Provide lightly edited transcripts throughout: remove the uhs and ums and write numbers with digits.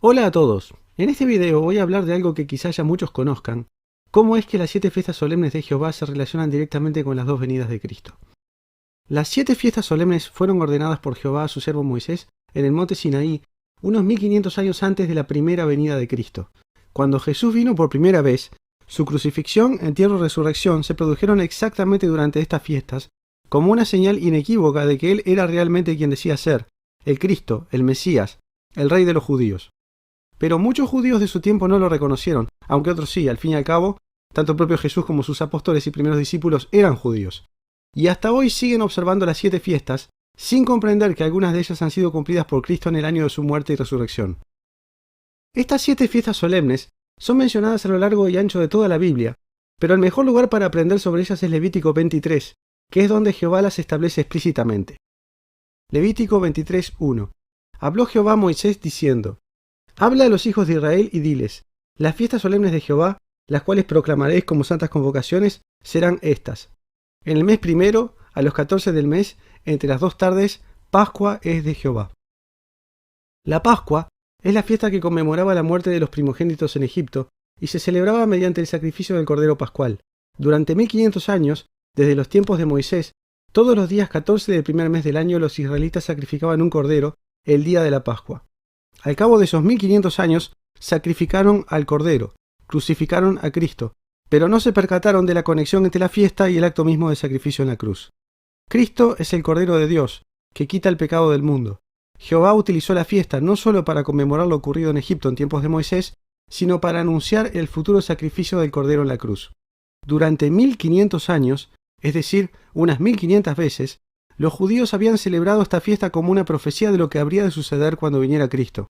Hola a todos. En este video voy a hablar de algo que quizá ya muchos conozcan, cómo es que las 7 fiestas solemnes de Jehová se relacionan directamente con las dos venidas de Cristo. Las 7 fiestas solemnes fueron ordenadas por Jehová a su siervo Moisés en el monte Sinaí unos 1500 años antes de la primera venida de Cristo. Cuando Jesús vino por primera vez, su crucifixión, entierro y resurrección se produjeron exactamente durante estas fiestas, como una señal inequívoca de que Él era realmente quien decía ser, el Cristo, el Mesías, el Rey de los judíos. Pero muchos judíos de su tiempo no lo reconocieron, aunque otros sí. Al fin y al cabo, tanto el propio Jesús como sus apóstoles y primeros discípulos eran judíos. Y hasta hoy siguen observando las 7 fiestas, sin comprender que algunas de ellas han sido cumplidas por Cristo en el año de su muerte y resurrección. Estas 7 fiestas solemnes son mencionadas a lo largo y ancho de toda la Biblia, pero el mejor lugar para aprender sobre ellas es Levítico 23, que es donde Jehová las establece explícitamente. Levítico 23:1. Habló Jehová a Moisés diciendo: Habla a los hijos de Israel y diles: las fiestas solemnes de Jehová, las cuales proclamaréis como santas convocaciones, serán estas. En el mes primero, a los 14 del mes, entre las 2 tardes, Pascua es de Jehová. La Pascua es la fiesta que conmemoraba la muerte de los primogénitos en Egipto y se celebraba mediante el sacrificio del Cordero Pascual. Durante 1500 años, desde los tiempos de Moisés, todos los días 14 del primer mes del año los israelitas sacrificaban un cordero el día de la Pascua. Al cabo de esos 1500 años, sacrificaron al Cordero, crucificaron a Cristo, pero no se percataron de la conexión entre la fiesta y el acto mismo de sacrificio en la cruz. Cristo es el Cordero de Dios, que quita el pecado del mundo. Jehová utilizó la fiesta no solo para conmemorar lo ocurrido en Egipto en tiempos de Moisés, sino para anunciar el futuro sacrificio del Cordero en la cruz. Durante 1500 años, es decir, unas 1500 veces, los judíos habían celebrado esta fiesta como una profecía de lo que habría de suceder cuando viniera Cristo.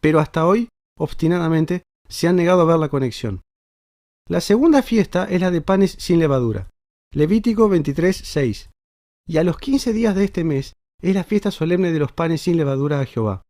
Pero hasta hoy, obstinadamente, se han negado a ver la conexión. La segunda fiesta es la de panes sin levadura. Levítico 23:6. Y a los 15 días de este mes es la fiesta solemne de los panes sin levadura a Jehová.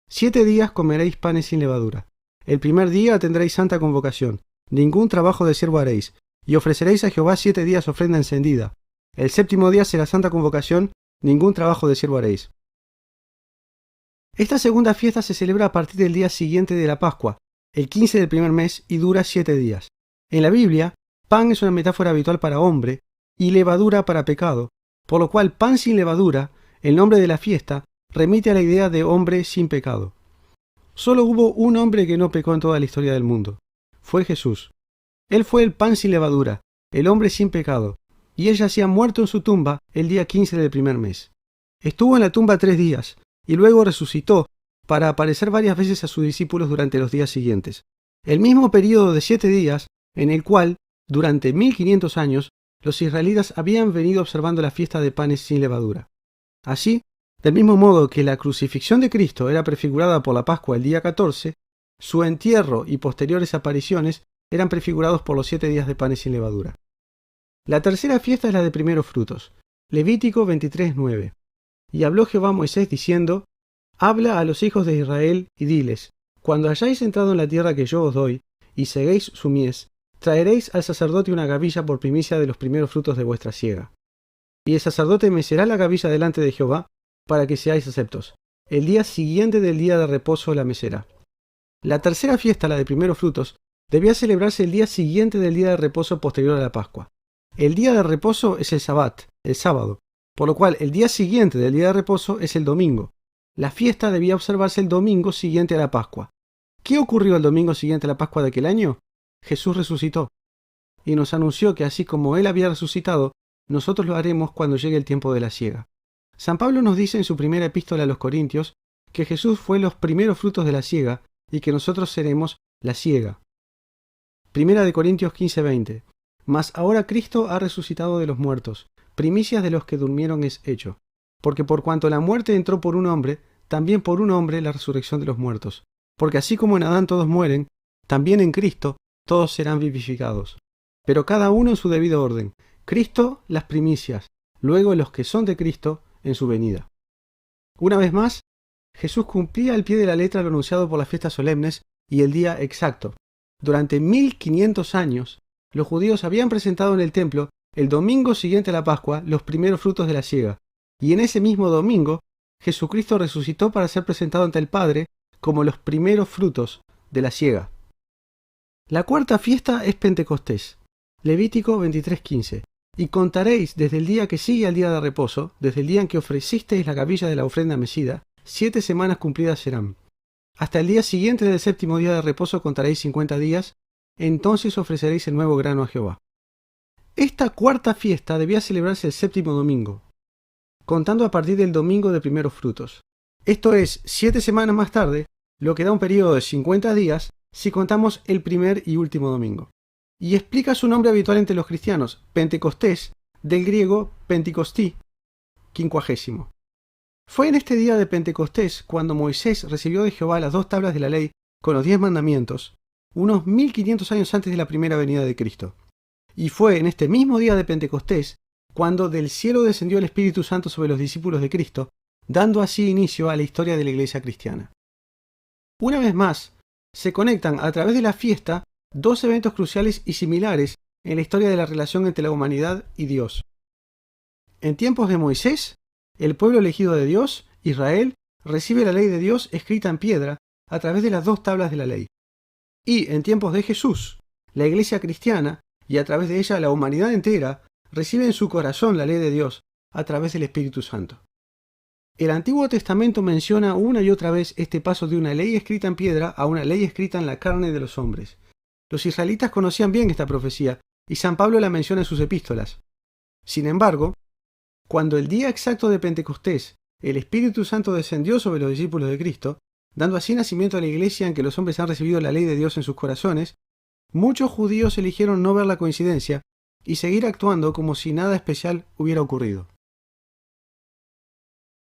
7 días comeréis panes sin levadura. El primer día tendréis santa convocación. Ningún trabajo de siervo haréis. Y ofreceréis a Jehová 7 días ofrenda encendida. El séptimo día será santa convocación. Ningún trabajo de siervo haréis. Esta segunda fiesta se celebra a partir del día siguiente de la Pascua, el 15 del primer mes, y dura 7 días. En la Biblia, pan es una metáfora habitual para hombre y levadura para pecado, por lo cual pan sin levadura, el nombre de la fiesta, remite a la idea de hombre sin pecado. Solo hubo un hombre que no pecó en toda la historia del mundo. Fue Jesús. Él fue el pan sin levadura, el hombre sin pecado, y él yacía muerto en su tumba el día 15 del primer mes. Estuvo en la tumba 3 días, y luego resucitó para aparecer varias veces a sus discípulos durante los días siguientes. El mismo período de 7 días en el cual, durante 1500 años, los israelitas habían venido observando la fiesta de panes sin levadura. Así, del mismo modo que la crucifixión de Cristo era prefigurada por la Pascua el día 14, su entierro y posteriores apariciones eran prefigurados por los 7 días de panes sin levadura. La tercera fiesta es la de primeros frutos. Levítico 23:9. Y habló Jehová a Moisés diciendo: Habla a los hijos de Israel y diles: Cuando hayáis entrado en la tierra que yo os doy, y seguéis su mies, traeréis al sacerdote una gavilla por primicia de los primeros frutos de vuestra siega. Y el sacerdote mecerá la gavilla delante de Jehová, para que seáis aceptos. El día siguiente del día de reposo la mecerá. La tercera fiesta, la de primeros frutos, debía celebrarse el día siguiente del día de reposo posterior a la Pascua. El día de reposo es el Sabbat, el sábado, por lo cual el día siguiente del día de reposo es el domingo. La fiesta debía observarse el domingo siguiente a la Pascua. ¿Qué ocurrió el domingo siguiente a la Pascua de aquel año? Jesús resucitó y nos anunció que así como Él había resucitado, nosotros lo haremos cuando llegue el tiempo de la siega. San Pablo nos dice en su primera epístola a los Corintios que Jesús fue los primeros frutos de la siega y que nosotros seremos la siega. Primera de Corintios 15:20. Mas ahora Cristo ha resucitado de los muertos, primicias de los que durmieron es hecho. Porque por cuanto la muerte entró por un hombre, también por un hombre la resurrección de los muertos. Porque así como en Adán todos mueren, también en Cristo todos serán vivificados. Pero cada uno en su debido orden. Cristo las primicias, luego los que son de Cristo en su venida. Una vez más, Jesús cumplía al pie de la letra lo anunciado por las fiestas solemnes y el día exacto. Durante 1500 años, los judíos habían presentado en el templo, el domingo siguiente a la Pascua, los primeros frutos de la siega, y en ese mismo domingo, Jesucristo resucitó para ser presentado ante el Padre como los primeros frutos de la siega. La cuarta fiesta es Pentecostés. Levítico 23:15. Y contaréis desde el día que sigue al día de reposo, desde el día en que ofrecisteis la gavilla de la ofrenda mecida, 7 semanas cumplidas serán. Hasta el día siguiente del séptimo día de reposo contaréis 50 días, entonces ofreceréis el nuevo grano a Jehová. Esta cuarta fiesta debía celebrarse el séptimo domingo, contando a partir del domingo de primeros frutos. Esto es 7 semanas más tarde, lo que da un periodo de 50 días si contamos el primer y último domingo. Y explica su nombre habitual entre los cristianos, Pentecostés, del griego Penticostí, 50. Fue en este día de Pentecostés cuando Moisés recibió de Jehová las 2 tablas de la ley con los 10 mandamientos, unos 1500 años antes de la primera venida de Cristo. Y fue en este mismo día de Pentecostés cuando del cielo descendió el Espíritu Santo sobre los discípulos de Cristo, dando así inicio a la historia de la iglesia cristiana. Una vez más, se conectan a través de la fiesta 2 eventos cruciales y similares en la historia de la relación entre la humanidad y Dios. En tiempos de Moisés, el pueblo elegido de Dios, Israel, recibe la ley de Dios escrita en piedra a través de las 2 tablas de la ley. Y en tiempos de Jesús, la iglesia cristiana, y a través de ella la humanidad entera, recibe en su corazón la ley de Dios a través del Espíritu Santo. El Antiguo Testamento menciona una y otra vez este paso de una ley escrita en piedra a una ley escrita en la carne de los hombres. Los israelitas conocían bien esta profecía, y San Pablo la menciona en sus epístolas. Sin embargo, cuando el día exacto de Pentecostés, el Espíritu Santo descendió sobre los discípulos de Cristo, dando así nacimiento a la iglesia en que los hombres han recibido la ley de Dios en sus corazones, muchos judíos eligieron no ver la coincidencia y seguir actuando como si nada especial hubiera ocurrido.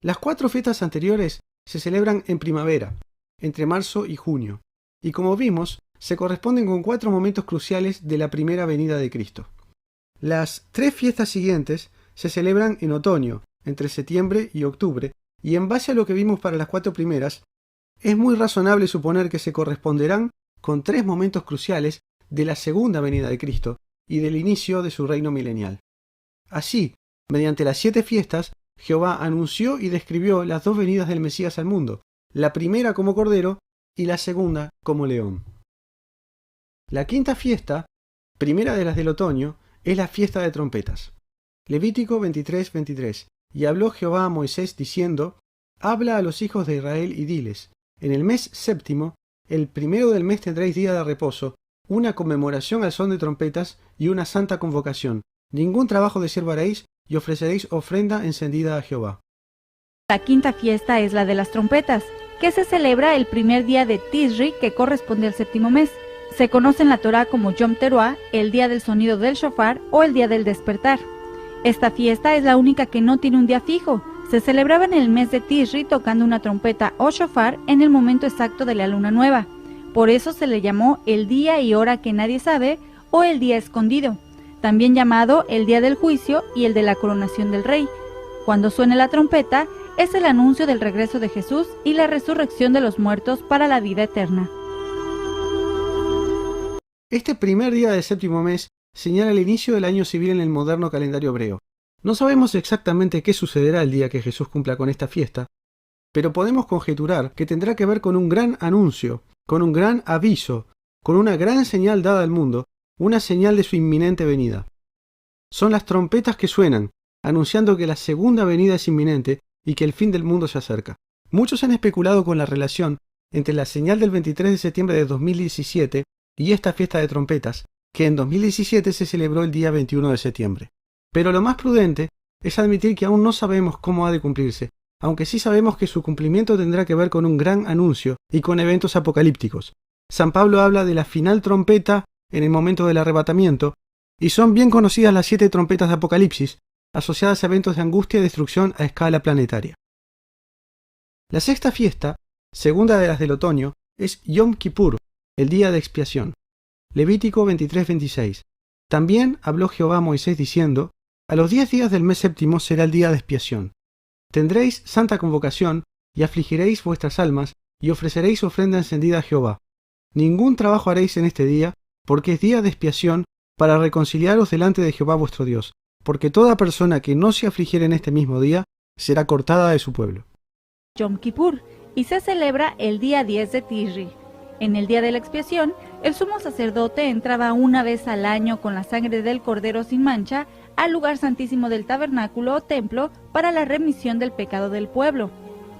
Las 4 fiestas anteriores se celebran en primavera, entre marzo y junio, y como vimos, se corresponden con 4 momentos cruciales de la primera venida de Cristo. Las 3 fiestas siguientes se celebran en otoño, entre septiembre y octubre, y en base a lo que vimos para las 4 primeras, es muy razonable suponer que se corresponderán con 3 momentos cruciales de la segunda venida de Cristo y del inicio de su reino milenial. Así, mediante las 7 fiestas, Jehová anunció y describió las 2 venidas del Mesías al mundo, la primera como cordero y la segunda como león. La quinta fiesta, primera de las del otoño, es la fiesta de trompetas. Levítico 23:23. Y habló Jehová a Moisés diciendo: Habla a los hijos de Israel y diles: En el mes séptimo, el primero del mes tendréis día de reposo, una conmemoración al son de trompetas y una santa convocación. Ningún trabajo de siervo haréis, y ofreceréis ofrenda encendida a Jehová. La quinta fiesta es la de las trompetas, que se celebra el primer día de Tisri, que corresponde al séptimo mes. Se conoce en la Torá como Yom Teruah, el día del sonido del shofar o el día del despertar. Esta fiesta es la única que no tiene un día fijo. Se celebraba en el mes de Tisri tocando una trompeta o shofar en el momento exacto de la luna nueva. Por eso se le llamó el día y hora que nadie sabe o el día escondido, también llamado el día del juicio y el de la coronación del rey. Cuando suene la trompeta, es el anuncio del regreso de Jesús y la resurrección de los muertos para la vida eterna. Este primer día del séptimo mes señala el inicio del año civil en el moderno calendario hebreo. No sabemos exactamente qué sucederá el día que Jesús cumpla con esta fiesta, pero podemos conjeturar que tendrá que ver con un gran anuncio, con un gran aviso, con una gran señal dada al mundo, una señal de su inminente venida. Son las trompetas que suenan, anunciando que la segunda venida es inminente y que el fin del mundo se acerca. Muchos han especulado con la relación entre la señal del 23 de septiembre de 2017 y esta fiesta de trompetas, que en 2017 se celebró el día 21 de septiembre. Pero lo más prudente es admitir que aún no sabemos cómo ha de cumplirse, aunque sí sabemos que su cumplimiento tendrá que ver con un gran anuncio y con eventos apocalípticos. San Pablo habla de la final trompeta en el momento del arrebatamiento, y son bien conocidas las 7 trompetas de Apocalipsis, asociadas a eventos de angustia y destrucción a escala planetaria. La sexta fiesta, segunda de las del otoño, es Yom Kippur, el día de expiación. Levítico 23:26. También habló Jehová a Moisés diciendo: A los 10 días del mes séptimo será el día de expiación. Tendréis santa convocación, y afligiréis vuestras almas, y ofreceréis ofrenda encendida a Jehová. Ningún trabajo haréis en este día, porque es día de expiación, para reconciliaros delante de Jehová vuestro Dios, porque toda persona que no se afligiere en este mismo día, será cortada de su pueblo. Yom Kippur y se celebra el día 10 de Tishri. En el día de la expiación, el sumo sacerdote entraba una vez al año con la sangre del cordero sin mancha al lugar santísimo del tabernáculo o templo para la remisión del pecado del pueblo.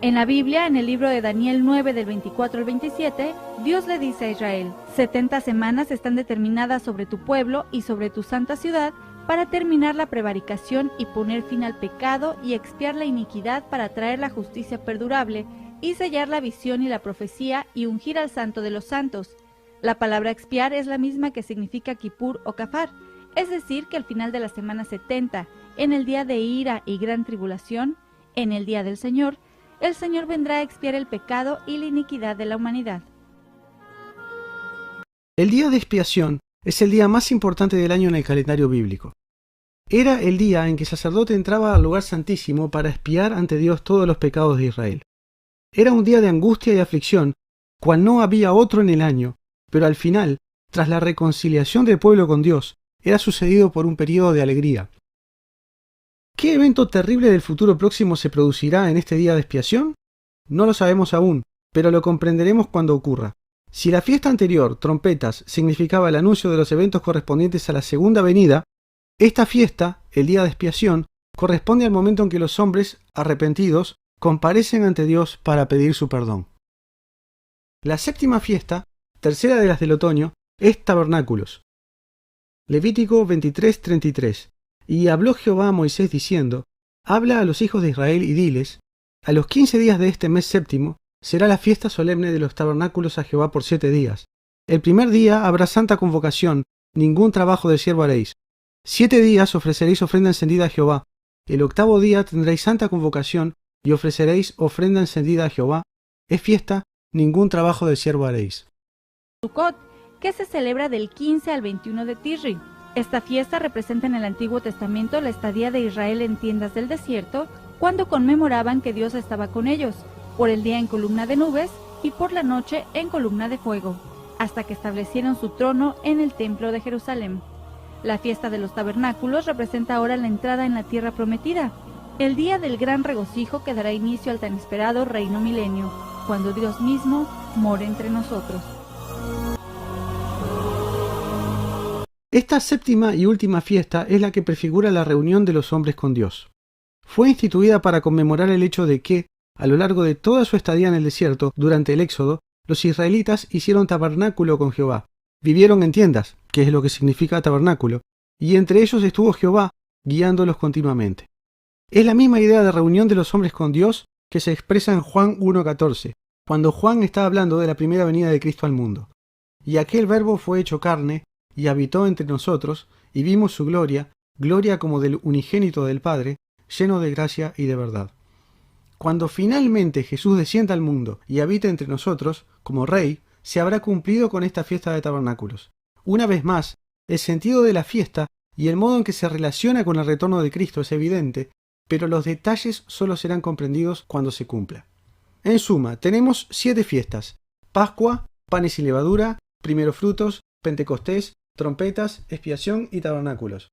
En la Biblia, en el libro de Daniel 9 del 24 al 27, Dios le dice a Israel: 70 semanas están determinadas sobre tu pueblo y sobre tu santa ciudad para terminar la prevaricación y poner fin al pecado y expiar la iniquidad, para traer la justicia perdurable y sellar la visión y la profecía y ungir al santo de los santos. La palabra expiar es la misma que significa Kippur o Kafar, es decir, que al final de la semana 70, en el día de ira y gran tribulación, en el día del Señor, el Señor vendrá a expiar el pecado y la iniquidad de la humanidad. El día de expiación es el día más importante del año en el calendario bíblico. Era el día en que el sacerdote entraba al lugar santísimo para expiar ante Dios todos los pecados de Israel. Era un día de angustia y aflicción, cual no había otro en el año, pero al final, tras la reconciliación del pueblo con Dios, era sucedido por un período de alegría. ¿Qué evento terrible del futuro próximo se producirá en este día de expiación? No lo sabemos aún, pero lo comprenderemos cuando ocurra. Si la fiesta anterior, trompetas, significaba el anuncio de los eventos correspondientes a la segunda venida, esta fiesta, el día de expiación, corresponde al momento en que los hombres, arrepentidos, comparecen ante Dios para pedir su perdón. La séptima fiesta, tercera de las del otoño, es Tabernáculos. Levítico 23:33. Y habló Jehová a Moisés diciendo: habla a los hijos de Israel y diles: a los 15 días de este mes séptimo será la fiesta solemne de los tabernáculos a Jehová por 7 días. El primer día habrá santa convocación, ningún trabajo de siervo haréis. 7 días ofreceréis ofrenda encendida a Jehová. El octavo día tendréis santa convocación y ofreceréis ofrenda encendida a Jehová. Es fiesta, ningún trabajo de siervo haréis. Sukkot, que se celebra del 15 al 21 de Tishri. Esta fiesta representa en el Antiguo Testamento la estadía de Israel en tiendas del desierto, cuando conmemoraban que Dios estaba con ellos, por el día en columna de nubes y por la noche en columna de fuego, hasta que establecieron su trono en el templo de Jerusalén. La fiesta de los tabernáculos representa ahora la entrada en la tierra prometida, el día del gran regocijo que dará inicio al tan esperado reino milenio, cuando Dios mismo more entre nosotros. Esta séptima y última fiesta es la que prefigura la reunión de los hombres con Dios. Fue instituida para conmemorar el hecho de que, a lo largo de toda su estadía en el desierto, durante el Éxodo, los israelitas hicieron tabernáculo con Jehová. Vivieron en tiendas, que es lo que significa tabernáculo, y entre ellos estuvo Jehová, guiándolos continuamente. Es la misma idea de reunión de los hombres con Dios que se expresa en Juan 1:14, cuando Juan está hablando de la primera venida de Cristo al mundo. Y aquel verbo fue hecho carne, y habitó entre nosotros, y vimos su gloria, gloria como del unigénito del Padre, lleno de gracia y de verdad. Cuando finalmente Jesús descienda al mundo y habite entre nosotros, como Rey, se habrá cumplido con esta fiesta de tabernáculos. Una vez más, el sentido de la fiesta y el modo en que se relaciona con el retorno de Cristo es evidente, pero los detalles solo serán comprendidos cuando se cumpla. En suma, tenemos 7 fiestas: Pascua, panes y levadura, primeros frutos, Pentecostés, trompetas, expiación y tabernáculos.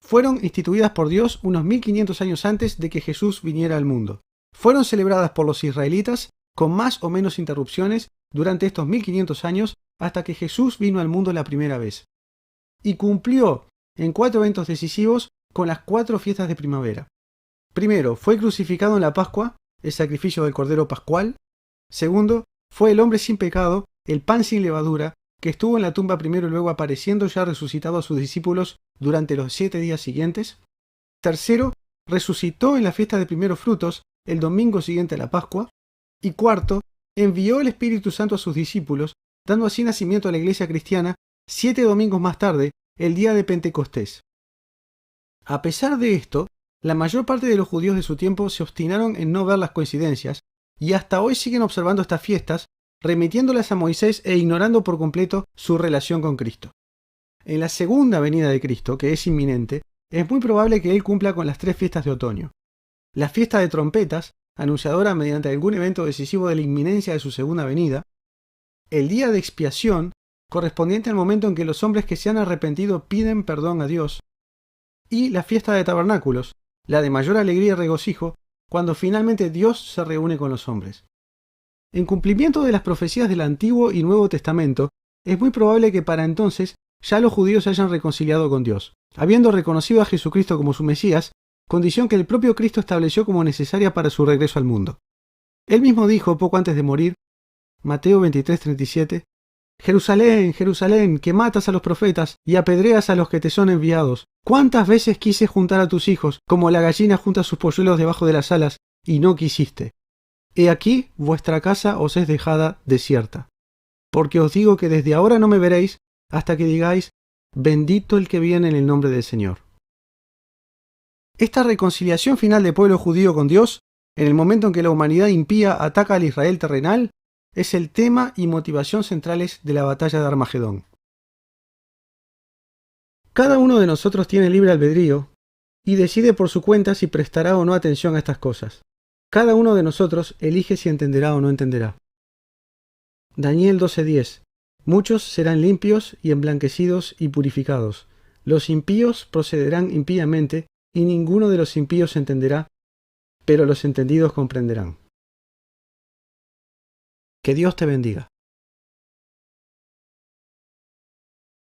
Fueron instituidas por Dios unos 1500 años antes de que Jesús viniera al mundo. Fueron celebradas por los israelitas con más o menos interrupciones durante estos 1500 años hasta que Jesús vino al mundo la primera vez. Y cumplió en 4 eventos decisivos con las 4 fiestas de primavera. Primero, fue crucificado en la Pascua, el sacrificio del Cordero Pascual. Segundo, fue el hombre sin pecado, el pan sin levadura, que estuvo en la tumba primero y luego apareciendo ya resucitado a sus discípulos durante los 7 días siguientes. Tercero, resucitó en la fiesta de primeros frutos, el domingo siguiente a la Pascua. Y cuarto, envió el Espíritu Santo a sus discípulos, dando así nacimiento a la iglesia cristiana 7 domingos más tarde, el día de Pentecostés. A pesar de esto, la mayor parte de los judíos de su tiempo se obstinaron en no ver las coincidencias, y hasta hoy siguen observando estas fiestas, remitiéndolas a Moisés e ignorando por completo su relación con Cristo. En la segunda venida de Cristo, que es inminente, es muy probable que Él cumpla con las 3 fiestas de otoño. La fiesta de trompetas, anunciadora mediante algún evento decisivo de la inminencia de su segunda venida. El día de expiación, correspondiente al momento en que los hombres que se han arrepentido piden perdón a Dios. Y la fiesta de tabernáculos, la de mayor alegría y regocijo, cuando finalmente Dios se reúne con los hombres. En cumplimiento de las profecías del Antiguo y Nuevo Testamento, es muy probable que para entonces ya los judíos se hayan reconciliado con Dios, habiendo reconocido a Jesucristo como su Mesías, condición que el propio Cristo estableció como necesaria para su regreso al mundo. Él mismo dijo poco antes de morir, Mateo 23:37, Jerusalén, Jerusalén, que matas a los profetas y apedreas a los que te son enviados. ¿Cuántas veces quise juntar a tus hijos, como la gallina junta sus polluelos debajo de las alas, y no quisiste? He aquí, vuestra casa os es dejada desierta. Porque os digo que desde ahora no me veréis, hasta que digáis, bendito el que viene en el nombre del Señor. Esta reconciliación final del pueblo judío con Dios, en el momento en que la humanidad impía ataca al Israel terrenal, es el tema y motivación centrales de la batalla de Armagedón. Cada uno de nosotros tiene libre albedrío y decide por su cuenta si prestará o no atención a estas cosas. Cada uno de nosotros elige si entenderá o no entenderá. Daniel 12:10. Muchos serán limpios y emblanquecidos y purificados. Los impíos procederán impíamente y ninguno de los impíos entenderá, pero los entendidos comprenderán. Que Dios te bendiga.